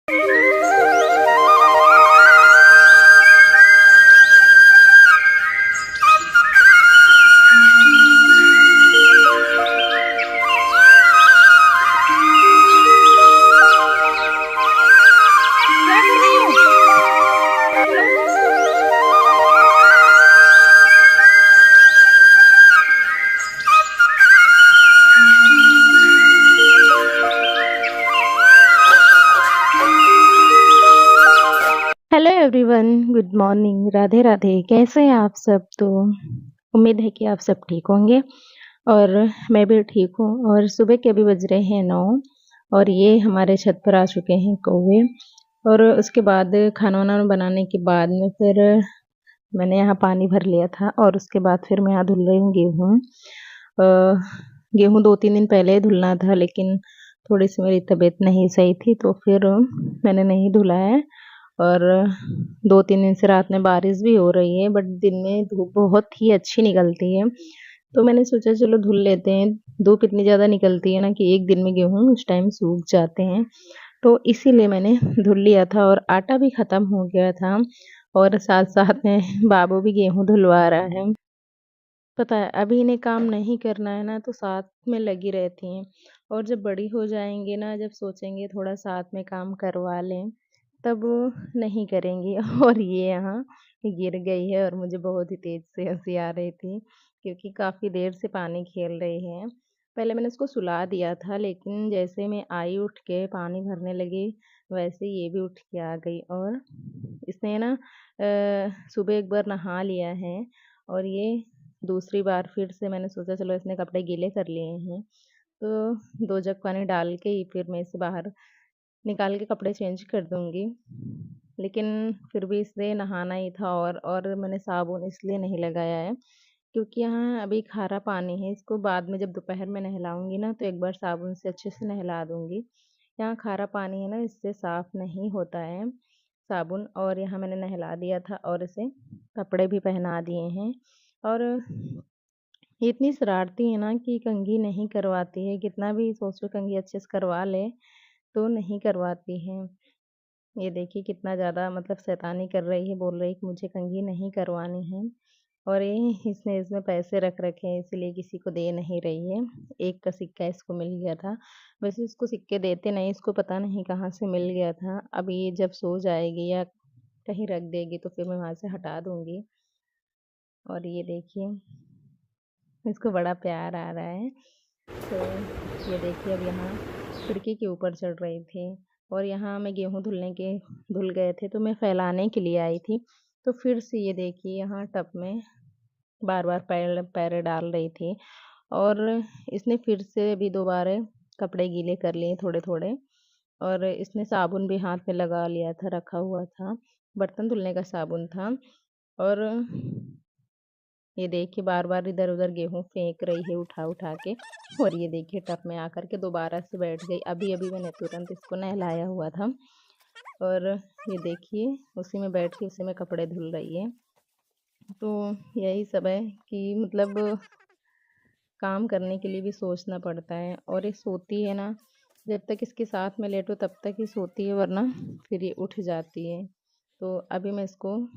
Hello everyone, good morning, Radhe Radhe. कैसे हैं आप सब? तो उम्मीद है कि आप सब ठीक होंगे और मैं भी ठीक हूँ। और सुबह के अभी बज रहे हैं 9 और ये हमारे छत पर आ चुके हैं कौवे। और उसके बाद खाना वाना बनाने के बाद में फिर मैंने यहाँ पानी भर लिया था और उसके बाद फिर मैं यहाँ धुल रही हूँ गेहूँ। गेहूँ 2-3 दिन पहले ही धुलना था, लेकिन थोड़ी सी मेरी तबीयत नहीं सही थी तो फिर मैंने नहीं धुला है। और 2-3 दिन से रात में बारिश भी हो रही है, बट दिन में धूप बहुत ही अच्छी निकलती है, तो मैंने सोचा चलो धुल लेते हैं। धूप इतनी ज़्यादा निकलती है ना कि एक दिन में गेहूँ उस टाइम सूख जाते हैं, तो इसीलिए मैंने धुल लिया था। और आटा भी ख़त्म हो गया था और साथ-साथ में बाबू भी गेहूँ धुलवा रहा है। पता है अभी इन्हें काम नहीं करना है ना, तो साथ में लगी रहती हैं, और जब बड़ी हो जाएँगी ना, जब सोचेंगे थोड़ा साथ में काम करवा लें, तब वो नहीं करेंगी। और ये यहाँ गिर गई है और मुझे बहुत ही तेज़ से हँसी आ रही थी, क्योंकि काफ़ी देर से पानी खेल रही है। पहले मैंने उसको सुला दिया था, लेकिन जैसे मैं आई उठ के पानी भरने लगी, वैसे ये भी उठ के आ गई। और इसने ना सुबह एक बार नहा लिया है और ये दूसरी बार फिर से मैंने सोचा चलो इसने कपड़े गीले कर लिए हैं, तो 2 जग पानी डाल के ही फिर मैं इसे बाहर निकाल के कपड़े चेंज कर दूँगी। लेकिन फिर भी इसे नहाना ही था, और मैंने साबुन इसलिए नहीं लगाया है, क्योंकि यहाँ अभी खारा पानी है। इसको बाद में जब दोपहर में नहलाऊँगी ना, तो एक बार साबुन से अच्छे से नहला दूँगी। यहाँ खारा पानी है ना, इससे साफ़ नहीं होता है साबुन। और यहाँ मैंने नहला दिया था और इसे कपड़े भी पहना दिए हैं। और ये इतनी शरारती है ना कि कंघी नहीं करवाती है, कितना भी सोचो कंघी अच्छे से करवा ले, तो नहीं करवाती है। ये देखिए कितना ज़्यादा मतलब शैतानी कर रही है, बोल रही है कि मुझे कंघी नहीं करवानी है। और ये इसने इसमें पैसे रख रखे हैं, इसीलिए किसी को दे नहीं रही है। 1 का सिक्का इसको मिल गया था। वैसे इसको सिक्के देते नहीं, इसको पता नहीं कहाँ से मिल गया था। अब ये जब सो जाएगी या कहीं रख देगी तो फिर मैं वहाँ से हटा दूँगी। और ये देखिए इसको बड़ा प्यार आ रहा है। तो ये देखिए अब यहाँ खिड़की के ऊपर चढ़ रही थी, और यहाँ मैं गेहूँ धुल गए थे तो मैं फैलाने के लिए आई थी। तो फिर से ये देखिए यहाँ टब में बार-बार पैर पैर डाल रही थी, और इसने फिर से अभी दोबारा कपड़े गीले कर लिए थोड़े-थोड़े। और इसने साबुन भी हाथ में लगा लिया था, रखा हुआ था, बर्तन धुलने का साबुन था। और ये देखिए बार-बार इधर-उधर गेहूँ फेंक रही है उठा-उठा के, और ये देखिए टब में आकर के दोबारा से बैठ गई। अभी-अभी मैंने तुरंत इसको नहलाया हुआ था, और ये देखिए उसी में बैठ के उसी में कपड़े धुल रही है। तो यही सब है कि मतलब काम करने के लिए भी सोचना पड़ता है। और ये सोती है ना, जब तक इसके साथ में लेटो तब तक ही सोती है, वरना फिर ये उठ जाती है। तो अभी मैं इसको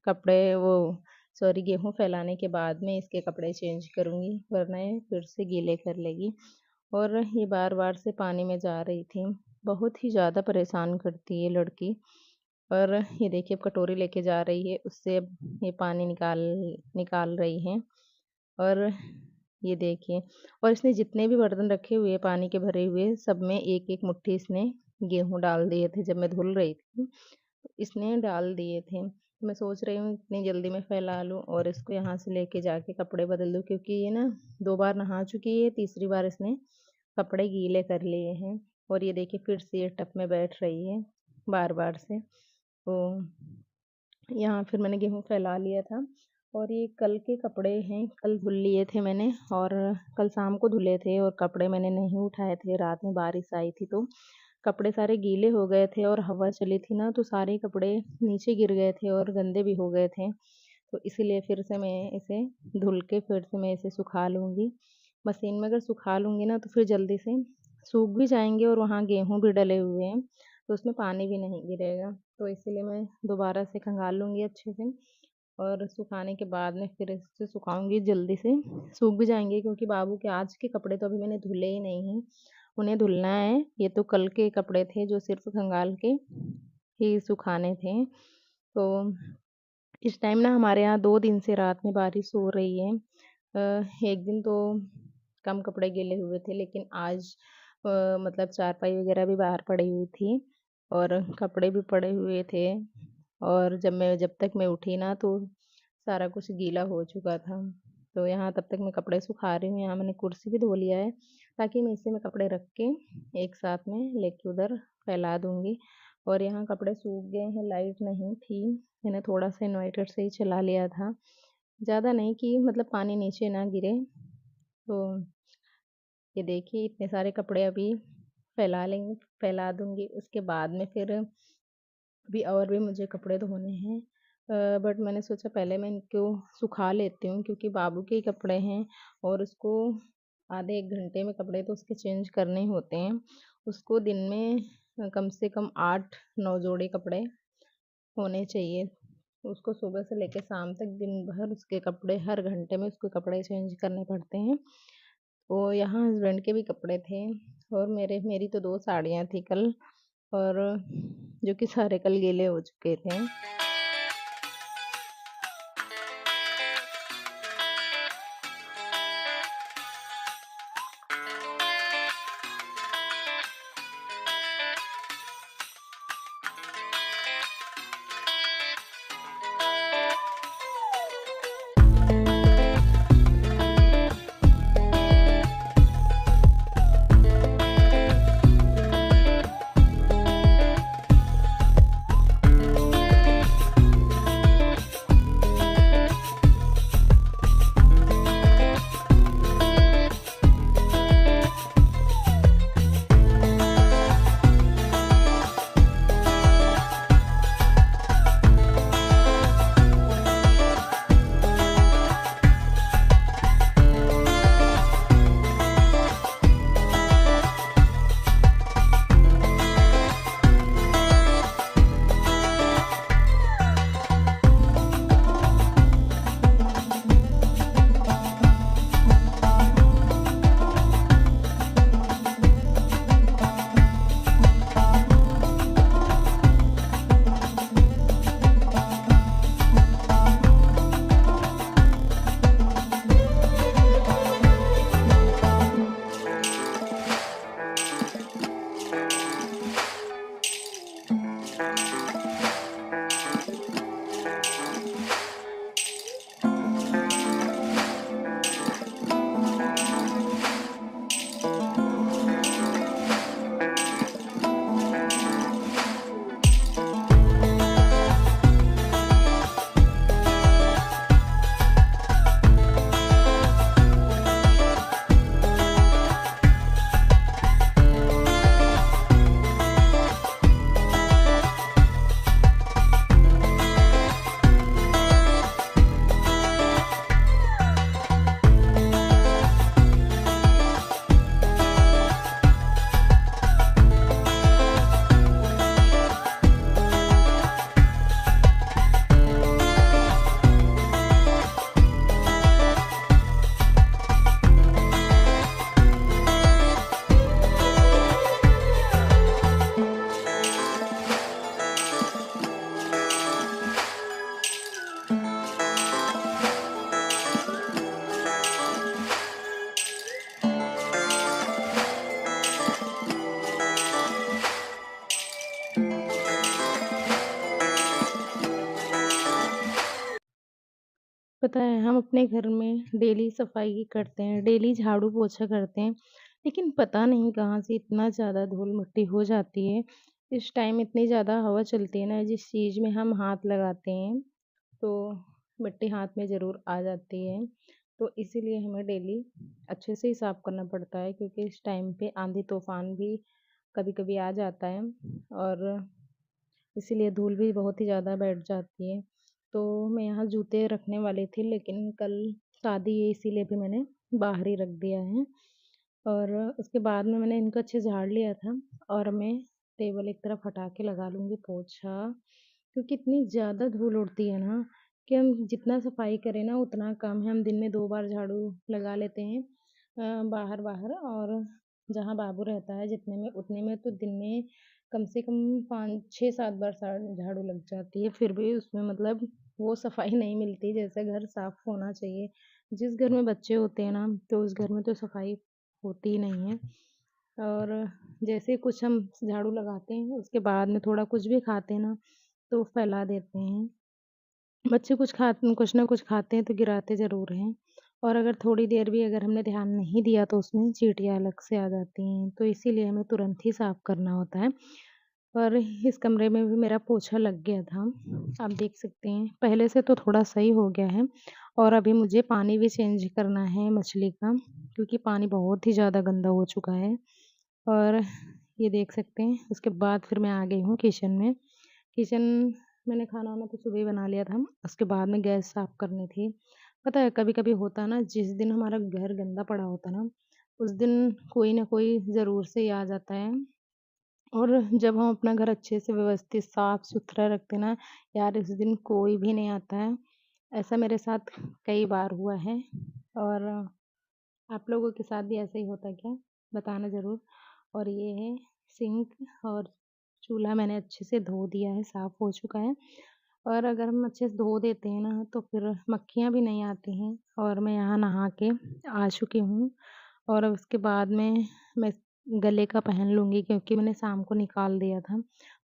कपड़े वो सॉरी गेहूँ फैलाने के बाद में इसके कपड़े चेंज करूँगी, वरना ये फिर से गीले कर लेगी। और ये बार-बार से पानी में जा रही थी। बहुत ही ज़्यादा परेशान करती है ये लड़की। और ये देखिए अब कटोरी लेके जा रही है, उससे अब ये पानी निकाल निकाल रही है। और ये देखिए, और इसने जितने भी बर्तन रखे हुए हैं पानी के भरे हुए, सब में एक-एक मुट्ठी इसने गेहूँ डाल दिए थे जब मैं धुल रही थी, इसने डाल दिए थे। मैं सोच रही हूँ इतनी जल्दी में फैला लूँ और इसको यहाँ से लेके जाके कपड़े बदल दूँ, क्योंकि ये ना 2 बार नहा चुकी है, तीसरी बार इसने कपड़े गीले कर लिए हैं। और ये देखिए फिर से ये टब में बैठ रही है बार-बार से। तो यहाँ फिर मैंने गेहूँ फैला लिया था, और ये कल के कपड़े हैं, कल धुल लिए थे मैंने, और कल शाम को धुले थे, और कपड़े मैंने नहीं उठाए थे, रात में बारिश आई थी तो कपड़े सारे गीले हो गए थे, और हवा चली थी ना तो सारे कपड़े नीचे गिर गए थे और गंदे भी हो गए थे। तो इसीलिए फिर से मैं इसे धुल के फिर से मैं इसे सुखा लूँगी। मशीन में अगर सुखा लूँगी ना तो फिर जल्दी से सूख भी जाएँगे, और वहाँ गेहूँ भी डले हुए हैं, तो उसमें पानी भी नहीं गिरेगा। तो इसीलिए मैं दोबारा से खंगाल लूँगी अच्छे से और सुखाने के बाद में फिर इसे सुखाऊँगी जल्दी से, सूख भी जाएँगे क्योंकि बाबू के आज के कपड़े तो अभी मैंने धुले ही नहीं हैं, उन्हें धुलना है। ये तो कल के कपड़े थे जो सिर्फ़ खंगाल के ही सुखाने थे। तो इस टाइम ना हमारे यहाँ 2 दिन से रात में बारिश हो रही है। 1 दिन तो कम कपड़े गीले हुए थे लेकिन आज मतलब चारपाई वगैरह भी बाहर पड़ी हुई थी और कपड़े भी पड़े हुए थे और जब तक मैं उठी ना तो सारा कुछ गीला हो चुका था। तो यहाँ तब तक मैं कपड़े सुखा रही हूँ, यहाँ मैंने कुर्सी भी धो लिया है ताकि मैं इसी में कपड़े रख के एक साथ में लेके उधर फैला दूँगी। और यहाँ कपड़े सूख गए हैं, लाइट नहीं थी, मैंने थोड़ा-सा इन्वर्टर से ही चला लिया था। ज़्यादा नहीं कि मतलब पानी नीचे ना गिरे। तो ये देखिए इतने सारे कपड़े अभी फैला दूँगी, उसके बाद में फिर अभी और भी मुझे कपड़े धोने हैं। बट मैंने सोचा पहले मैं इनको सुखा लेती हूँ क्योंकि बाबू के ही कपड़े हैं और उसको आधे 1 घंटे में कपड़े तो उसके चेंज करने ही होते हैं। उसको दिन में कम से कम 8-9 जोड़ी कपड़े होने चाहिए। उसको सुबह से लेके शाम तक दिन भर उसके कपड़े हर घंटे में उसको कपड़े चेंज करने पड़ते हैं। तो यहाँ हस्बैंड के भी कपड़े थे और मेरी तो 2 साड़ियाँ थी कल और जो कि सारे कल गीले हो चुके थे। पता है हम अपने घर में डेली सफाई करते हैं, डेली झाड़ू पोछा करते हैं, लेकिन पता नहीं कहाँ से इतना ज़्यादा धूल मिट्टी हो जाती है। इस टाइम इतनी ज़्यादा हवा चलती है ना, जिस चीज़ में हम हाथ लगाते हैं तो मिट्टी हाथ में ज़रूर आ जाती है। तो इसीलिए हमें डेली अच्छे से ही साफ़ करना पड़ता है क्योंकि इस टाइम पे आंधी तूफ़ान भी कभी-कभी आ जाता है और इसीलिए धूल भी बहुत ही ज़्यादा बैठ जाती है। तो मैं यहाँ जूते रखने वाली थी लेकिन कल शादी है इसीलिए भी मैंने बाहर ही रख दिया है। और उसके बाद में मैंने इनको अच्छे से झाड़ लिया था और मैं टेबल एक तरफ हटा के लगा लूँगी पोछा, क्योंकि इतनी ज़्यादा धूल उड़ती है ना कि हम जितना सफाई करें ना उतना कम है। हम दिन में 2 बार झाड़ू लगा लेते हैं बाहर-बाहर, और जहाँ बाबू रहता है जितने में उतने में तो दिन में कम से कम 5 6-7 बार झाड़ू लग जाती है, फिर भी उसमें मतलब वो सफाई नहीं मिलती जैसे घर साफ होना चाहिए। जिस घर में बच्चे होते हैं ना, तो उस घर में तो सफाई होती ही नहीं है। और जैसे कुछ हम झाड़ू लगाते हैं, उसके बाद में थोड़ा कुछ भी खाते हैं ना, तो फैला देते हैं। बच्चे कुछ ना कुछ खाते हैं तो गिराते ज़रूर हैं, और अगर थोड़ी देर भी अगर हमने ध्यान नहीं दिया तो उसमें चींटियाँ अलग से आ जाती हैं, तो इसीलिए हमें तुरंत ही साफ करना होता है। और इस कमरे में भी मेरा पोछा लग गया था, आप देख सकते हैं। पहले से तो थोड़ा सही हो गया है, और अभी मुझे पानी भी चेंज करना है मछली का, क्योंकि पानी बहुत ही ज़्यादा गंदा हो चुका है। और ये देख सकते हैं, उसके बाद फिर मैं आ गई हूँ किचन में। किचन मैंने खाना-वाना तो सुबह ही बना लिया था, उसके बाद में गैस साफ़ करनी थी। पता है कभी-कभी होता है ना, जिस दिन हमारा घर गंदा पड़ा होता है ना, उस दिन कोई ना कोई ज़रूर से ही आ जाता है। और जब हम अपना घर अच्छे से व्यवस्थित साफ-सुथरा रखते हैं ना, यार उस दिन कोई भी नहीं आता है। ऐसा मेरे साथ कई बार हुआ है, और आप लोगों के साथ भी ऐसा ही होता है क्या? बताना ज़रूर। और ये है सिंक, और चूल्हा मैंने अच्छे से धो दिया है, साफ़ हो चुका है। और अगर हम अच्छे से धो देते हैं ना, तो फिर मक्खियाँ भी नहीं आती हैं, और मैं यहाँ नहा के आ चुकी हूँ। और उसके बाद में मैं गले का पहन लूँगी, क्योंकि मैंने शाम को निकाल दिया था।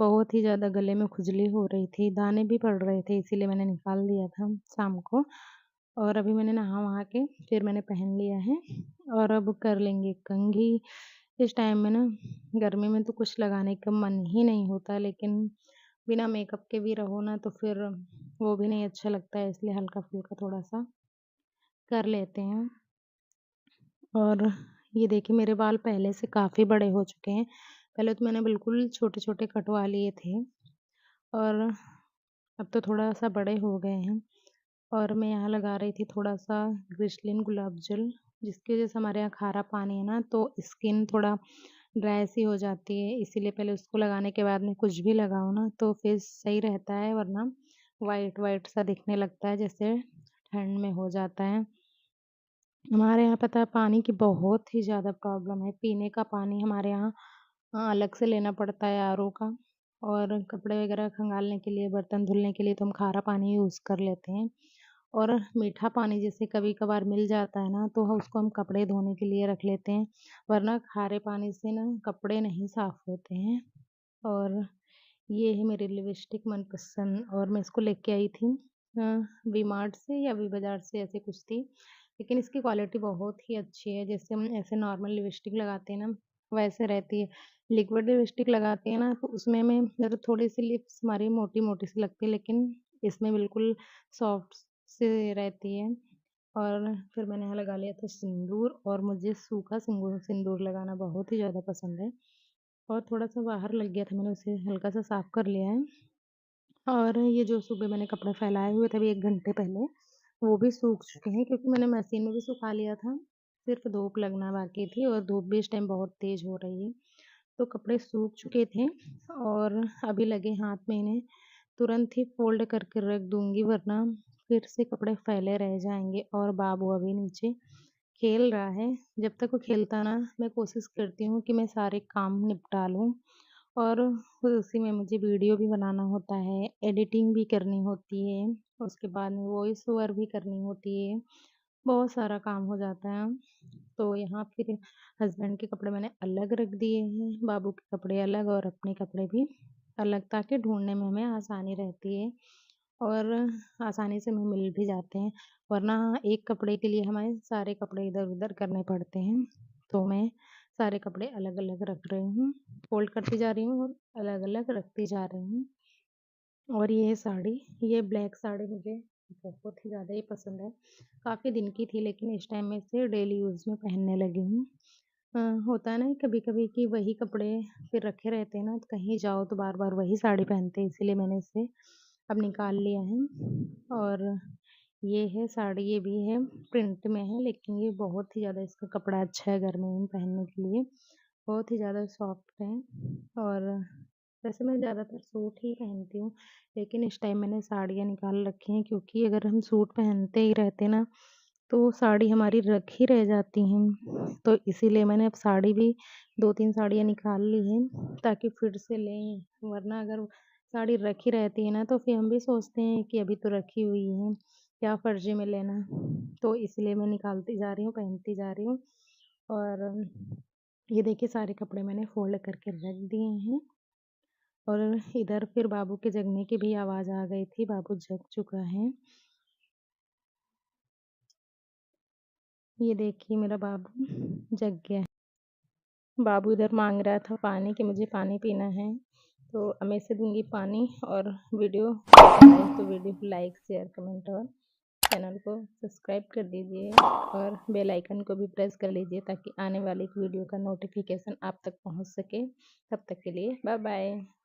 बहुत ही ज़्यादा गले में खुजली हो रही थी, दाने भी पड़ रहे थे, इसीलिए मैंने निकाल दिया था शाम को। और अभी मैंने नहा-वहा के फिर मैंने पहन लिया है, और अब कर लेंगे कंघी। इस टाइम में ना गर्मी में तो कुछ लगाने का मन ही नहीं होता, लेकिन बिना मेकअप के भी रहो ना तो फिर वो भी नहीं अच्छा लगता है, इसलिए हल्का-फुल्का थोड़ा-सा कर लेते हैं। और ये देखिए मेरे बाल पहले से काफ़ी बड़े हो चुके हैं। पहले तो मैंने बिल्कुल छोटे-छोटे कटवा लिए थे, और अब तो थोड़ा-सा बड़े हो गए हैं। और मैं यहाँ लगा रही थी थोड़ा-सा ग्लिसरीन गुलाब जल, जिसकी वज़ह से हमारे यहाँ खारा पानी है ना, तो स्किन थोड़ा ड्राई सी हो जाती है, इसीलिए पहले उसको लगाने के बाद में कुछ भी लगाओ ना तो फेस सही रहता है, वरना व्हाइट-व्हाइट सा दिखने लगता है, जैसे ठंड में हो जाता है। हमारे यहाँ पता है पानी की बहुत ही ज़्यादा प्रॉब्लम है, पीने का पानी हमारे यहाँ अलग से लेना पड़ता है आरओ का, और कपड़े वगैरह खंगालने के लिए, बर्तन धुलने के लिए तो हम खारा पानी यूज़ कर लेते हैं। और मीठा पानी जैसे कभी-कभार मिल जाता है ना, तो उसको हम कपड़े धोने के लिए रख लेते हैं, वरना खारे पानी से ना कपड़े नहीं साफ़ होते हैं। और ये है मेरी लिपस्टिक मनपसंद, और मैं इसको लेके आई थी वी मार्ट से या वी बाज़ार से, ऐसे कुछ थी। लेकिन इसकी क्वालिटी बहुत ही अच्छी है, जैसे हम ऐसे नॉर्मल लिपस्टिक लगाते हैं ना, वैसे रहती है। लिक्विड लिपस्टिक लगाते हैं ना, तो उसमें में मतलब थोड़ी-सी लिप्स हमारी मोटी-मोटी सी लगती है, लेकिन इसमें बिल्कुल सॉफ्ट से रहती है। और फिर मैंने यहाँ लगा लिया था सिंदूर, और मुझे सूखा सिंदूर लगाना बहुत ही ज़्यादा पसंद है। और थोड़ा-सा बाहर लग गया था, मैंने उसे हल्का-सा साफ कर लिया है। और ये जो सुबह मैंने कपड़े फैलाए हुए थे अभी 1 घंटे पहले, वो भी सूख चुके हैं, क्योंकि मैंने मशीन में भी सुखा लिया था। सिर्फ़ धूप लगना बाकी थी, और धूप भी इस टाइम बहुत तेज़ हो रही है। तो कपड़े सूख चुके थे, और अभी लगे हाथ में इन्हें तुरंत ही फ़ोल्ड करके रख दूँगी, वरना फिर से कपड़े फैले रह जाएँगे। और बाबू अभी नीचे खेल रहा है, जब तक वो खेलता ना, मैं कोशिश करती हूँ कि मैं सारे काम निपटा लूँ, और फिर उसी में मुझे वीडियो भी बनाना होता है, एडिटिंग भी करनी होती है, उसके बाद में वॉइस ओवर भी करनी होती है, बहुत सारा काम हो जाता है। तो यहाँ फिर हस्बैंड के कपड़े मैंने अलग रख दिए हैं, बाबू के कपड़े अलग और अपने कपड़े भी अलग, ताकि ढूँढने में हमें आसानी रहती है, और आसानी से हमें मिल भी जाते हैं, वरना एक कपड़े के लिए हमें सारे कपड़े इधर-उधर करने पड़ते हैं। तो मैं सारे कपड़े अलग-अलग रख रही हूँ, फ़ोल्ड करती जा रही हूँ और अलग-अलग रखती जा रही हूँ। और ये साड़ी, ये ब्लैक साड़ी मुझे बहुत ही ज़्यादा ही पसंद है। काफ़ी दिन की थी, लेकिन इस टाइम मैं इसे डेली यूज़ में पहनने लगी हूँ। होता है ना कभी-कभी कि वही कपड़े फिर रखे रहते हैं ना, तो कहीं जाओ तो बार-बार वही साड़ी पहनते हैं, इसीलिए मैंने इसे अब निकाल लिया है। और ये है साड़ी, ये भी है प्रिंट में है, लेकिन ये बहुत ही ज़्यादा इसका कपड़ा अच्छा है गर्मी में पहनने के लिए। बहुत ही ज़्यादा सॉफ्ट है। और वैसे मैं ज़्यादातर सूट ही पहनती हूँ, लेकिन इस टाइम मैंने साड़ियाँ निकाल रखी हैं, क्योंकि अगर हम सूट पहनते ही रहते ना, तो साड़ी हमारी रख ही रह जाती हैं। तो इसीलिए मैंने अब साड़ी भी 2-3 साड़ियाँ निकाल ली हैं, ताकि फिर से लें, वरना अगर साड़ी रखी रहती है ना, तो फिर हम भी सोचते हैं कि अभी तो रखी हुई है, क्या फ़र्ज़ी में लेना। तो इसलिए मैं निकालती जा रही हूँ, पहनती जा रही हूँ। और ये देखिए सारे कपड़े मैंने फ़ोल्ड करके रख दिए हैं। और इधर फिर बाबू के जगने की भी आवाज़ आ गई थी, बाबू जग चुका है। ये देखिए मेरा बाबू जग गया है। बाबू इधर माँग रहा था पानी, कि मुझे पानी पीना है, तो अब मैं इसे दूँगी पानी। और वीडियो पसंद आए तो वीडियो को लाइक, शेयर, कमेंट और चैनल को सब्सक्राइब कर दीजिए, और बेल आइकन को भी प्रेस कर लीजिए, ताकि आने वाली वीडियो का नोटिफिकेशन आप तक पहुँच सके। तब तक के लिए बाय बाय।